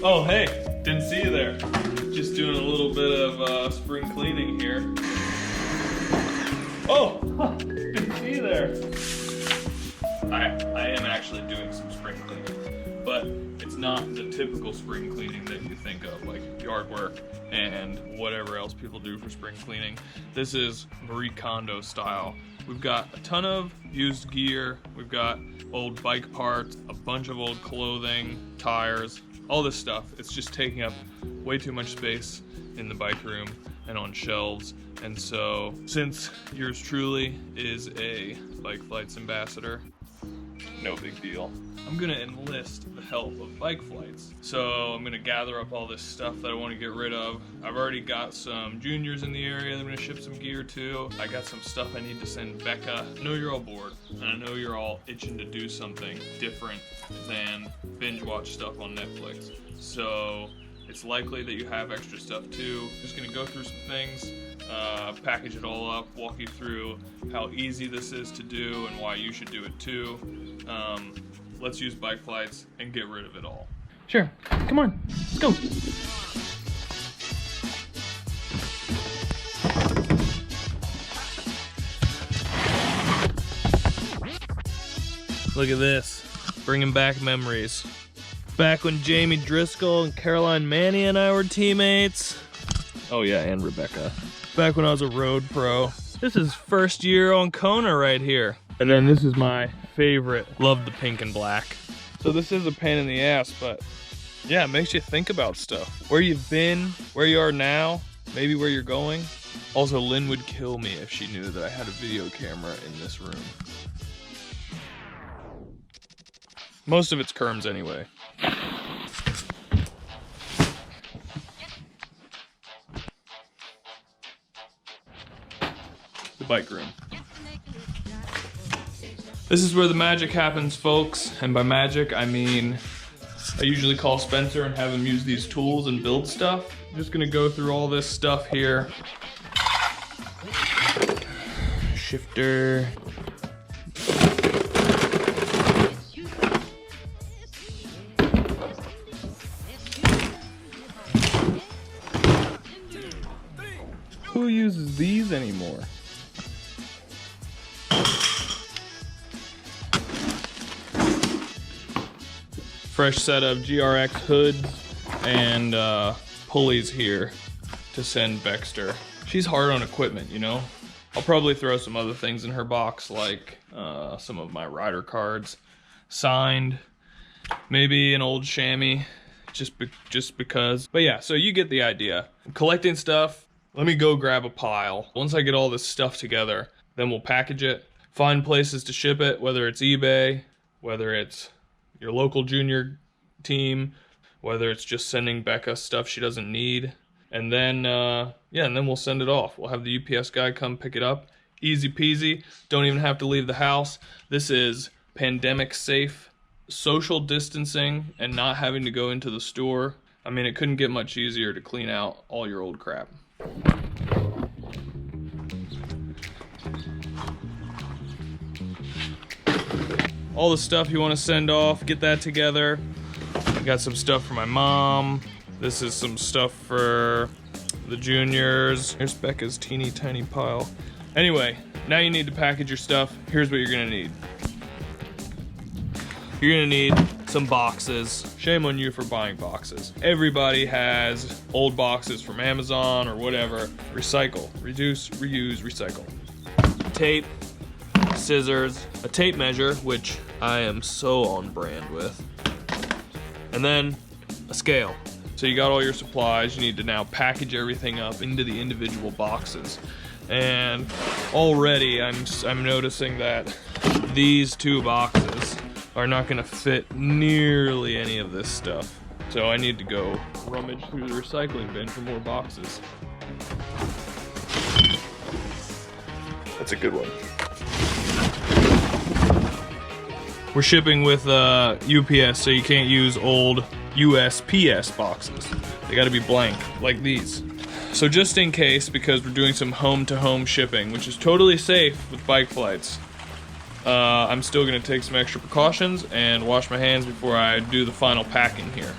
Oh, hey, didn't see you there. Just doing a little bit of spring cleaning here. Oh, didn't see you there. I am actually doing some spring cleaning, but it's not the typical spring cleaning that you think of, like yard work and whatever else people do for spring cleaning. This is Marie Kondo style. We've got a ton of used gear, we've got old bike parts, a bunch of old clothing, tires, all this stuff. It's just taking up way too much space in the bike room and on shelves. And so, since yours truly is a Bike Flights ambassador, no big deal. I'm gonna enlist the help of Bike Flights. So I'm gonna gather up all this stuff that I wanna get rid of. I've already got some juniors in the area that I'm gonna ship some gear to. I got some stuff I need to send Becca. I know you're all bored, and I know you're all itching to do something different than binge watch stuff on Netflix. So it's likely that you have extra stuff too. Just gonna go through some things, package it all up, walk you through how easy this is to do and why you should do it too. Let's use Bike Flights and get rid of it all. Sure, come on, let's go. Look at this, bringing back memories. Back when Jamie Driscoll and Caroline Manny and I were teammates. Oh yeah, and Rebecca. Back when I was a road pro. This is first year on Kona right here. And then this is my favorite. Love the pink and black. So this is a pain in the ass, but yeah, it makes you think about stuff. Where you've been, where you are now, maybe where you're going. Also, Lynn would kill me if she knew that I had a video camera in this room. Most of it's Kerms anyway. The bike room. This is where the magic happens, folks. And by magic, I mean, I usually call Spencer and have him use these tools and build stuff. I'm just gonna go through all this stuff here. Shifter. Who uses these anymore? Fresh set of GRX hoods and pulleys here to send Baxter. She's hard on equipment, you know? I'll probably throw some other things in her box, like some of my rider cards, signed, maybe an old chamois, just because. But yeah, so you get the idea. I'm collecting stuff. Let me go grab a pile. Once I get all this stuff together, then we'll package it, find places to ship it, whether it's eBay, whether it's your local junior team, whether it's just sending Becca stuff she doesn't need. And then, yeah, and then we'll send it off. We'll have the UPS guy come pick it up. Easy peasy, don't even have to leave the house. This is pandemic safe, social distancing, and not having to go into the store. I mean, it couldn't get much easier to clean out all your old crap. All the stuff you want to send off, get that together. I got some stuff for my mom. This is some stuff for the juniors. Here's Becca's teeny tiny pile. Anyway, now you need to package your stuff. Here's what you're gonna need. You're gonna need some boxes. Shame on you for buying boxes. Everybody has old boxes from Amazon or whatever. Recycle, reduce, reuse, recycle. Tape, scissors, a tape measure, which I am so on brand with, and then a scale. So you got all your supplies. You need to now package everything up into the individual boxes. And already I'm noticing that these two boxes are not gonna fit nearly any of this stuff. So I need to go rummage through the recycling bin for more boxes. That's a good one. We're shipping with UPS, so you can't use old USPS boxes. They gotta be blank, like these. So just in case, because we're doing some home-to-home shipping, which is totally safe with Bike Flights, I'm still gonna take some extra precautions and wash my hands before I do the final packing here.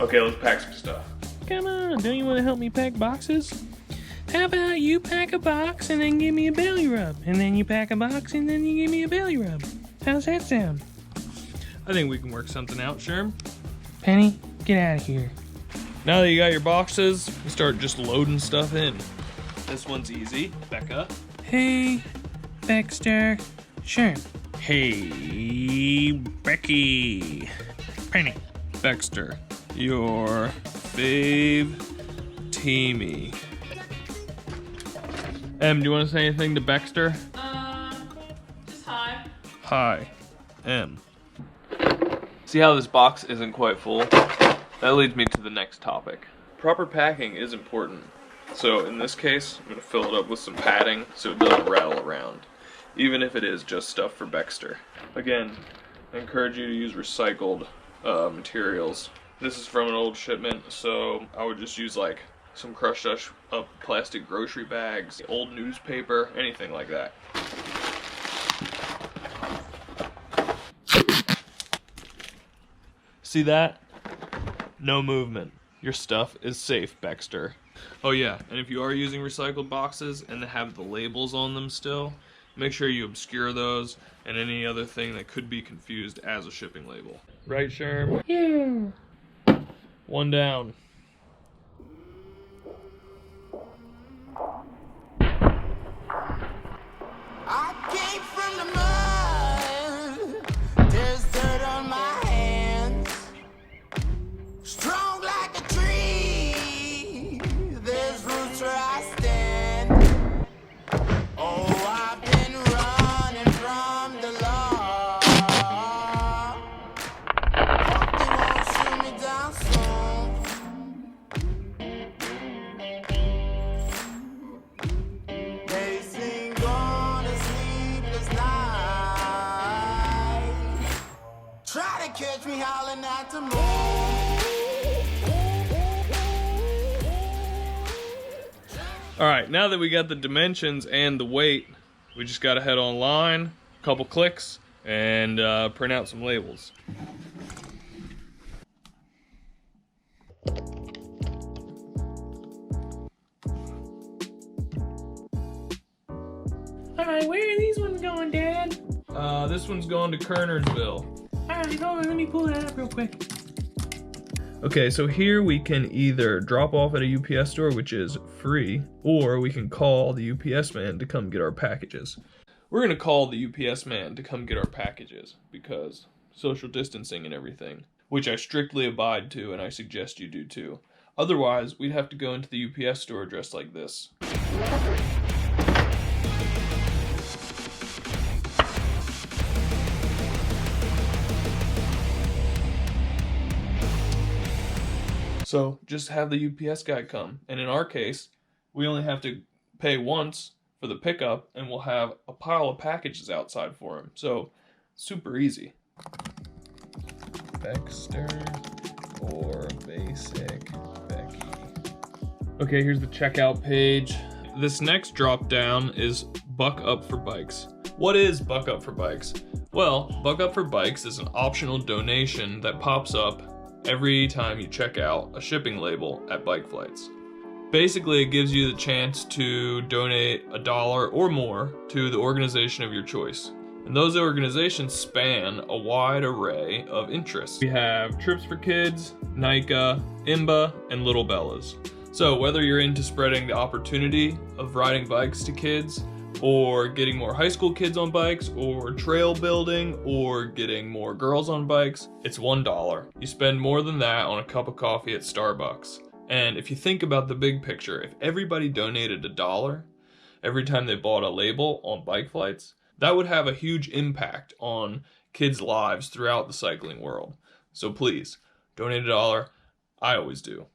Okay, let's pack some stuff. Come on, don't you want to help me pack boxes? How about you pack a box and then give me a belly rub? And then you pack a box and then you give me a belly rub. How's that sound? I think we can work something out, Sherm. Penny, get out of here. Now that you got your boxes, we start just loading stuff in. This one's easy. Becca. Hey, Baxter. Sure. Hey, Becky. Penny. Baxter, your fave teamie. Em, do you want to say anything to Baxter? Just hi. Hi, Em. See how this box isn't quite full? That leads me to the next topic. Proper packing is important. So in this case, I'm going to fill it up with some padding so it doesn't rattle around, even if it is just stuff for Baxter. Again, I encourage you to use recycled materials. This is from an old shipment, so I would just use like some crushed up plastic grocery bags, old newspaper, anything like that. See that? No movement. Your stuff is safe, Baxter. Oh yeah, and if you are using recycled boxes and they have the labels on them still, make sure you obscure those and any other thing that could be confused as a shipping label. Right, Sherm? Yeah. One down. I came from the mud. There's dirt on my hands. Strong like a tree. There's roots where I stand. Oh, I've been running from the law. Hope they won't shoot me down soon. Pacing on a sleepless night. Try to catch me howling at the moon. Alright, now that we got the dimensions and the weight, we just gotta head online, a couple clicks, and print out some labels. Alright, where are these ones going, Dad? This one's going to Kernersville. Alright, hold on, let me pull that up real quick. Okay, so here we can either drop off at a UPS store, which is free, or we can call the UPS man to come get our packages. We're gonna call the UPS man to come get our packages because social distancing and everything, which I strictly abide to and I suggest you do too. Otherwise, we'd have to go into the UPS store dressed like this. So just have the UPS guy come. And in our case, we only have to pay once for the pickup and we'll have a pile of packages outside for him. So super easy. Baxter or basic Becky. Okay, here's the checkout page. This next drop down is Buck Up for Bikes. What is Buck Up for Bikes? Well, Buck Up for Bikes is an optional donation that pops up every time you check out a shipping label at Bike Flights. Basically, it gives you the chance to donate $1 or more to the organization of your choice. And those organizations span a wide array of interests. We have Trips for Kids, NICA, IMBA, and Little Bellas. So whether you're into spreading the opportunity of riding bikes to kids, or getting more high school kids on bikes, or trail building, or getting more girls on bikes, it's $1. You spend more than that on a cup of coffee at Starbucks. And if you think about the big picture, if everybody donated $1 every time they bought a label on Bike Flights, that would have a huge impact on kids' lives throughout the cycling world. So please, donate $1. I always do.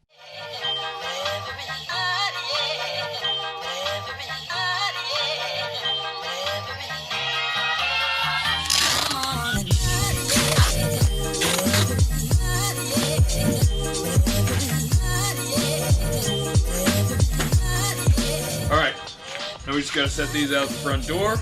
Alright, now we just gotta set these out the front door.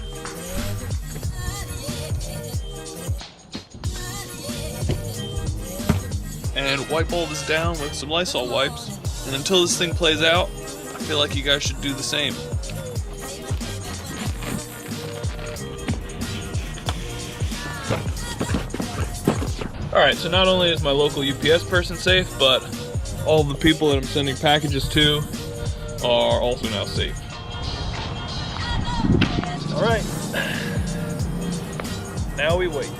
and wipe all this down with some Lysol wipes. And until this thing plays out, I feel like you guys should do the same. Alright, so not only is my local UPS person safe, but all the people that I'm sending packages to are also now safe. Alright, now we wait.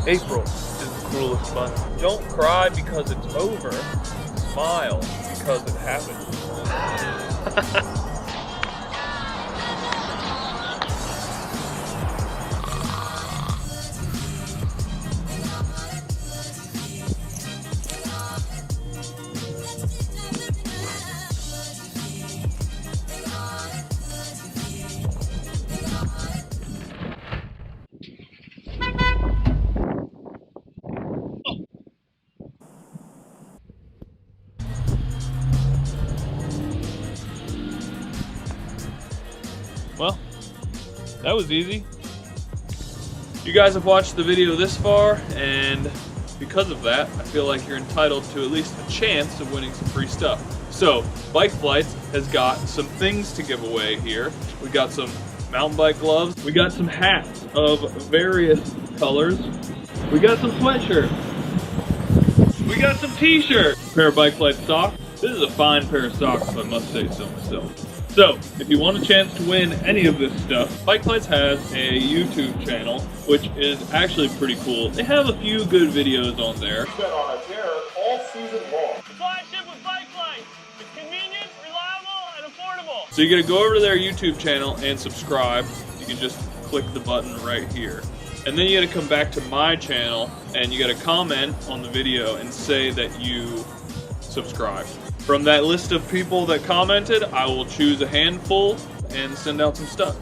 April is the cruelest month. Don't cry because it's over, smile because it happened. Well, that was easy. You guys have watched the video this far, and because of that, I feel like you're entitled to at least a chance of winning some free stuff. So, Bike Flights has got some things to give away here. We got some mountain bike gloves. We got some hats of various colors. We got some sweatshirts. We got some t-shirts. A pair of Bike Flights socks. This is a fine pair of socks, if I must say so myself. So, if you want a chance to win any of this stuff, Bike Flights has a YouTube channel, which is actually pretty cool. They have a few good videos on there. Bet on a terror all season long. Flagship with Bike Flights. It's convenient, reliable, and affordable. So you gotta go over to their YouTube channel and subscribe. You can just click the button right here. And then you gotta come back to my channel and you gotta comment on the video and say that you subscribed. From that list of people that commented, I will choose a handful and send out some stuff.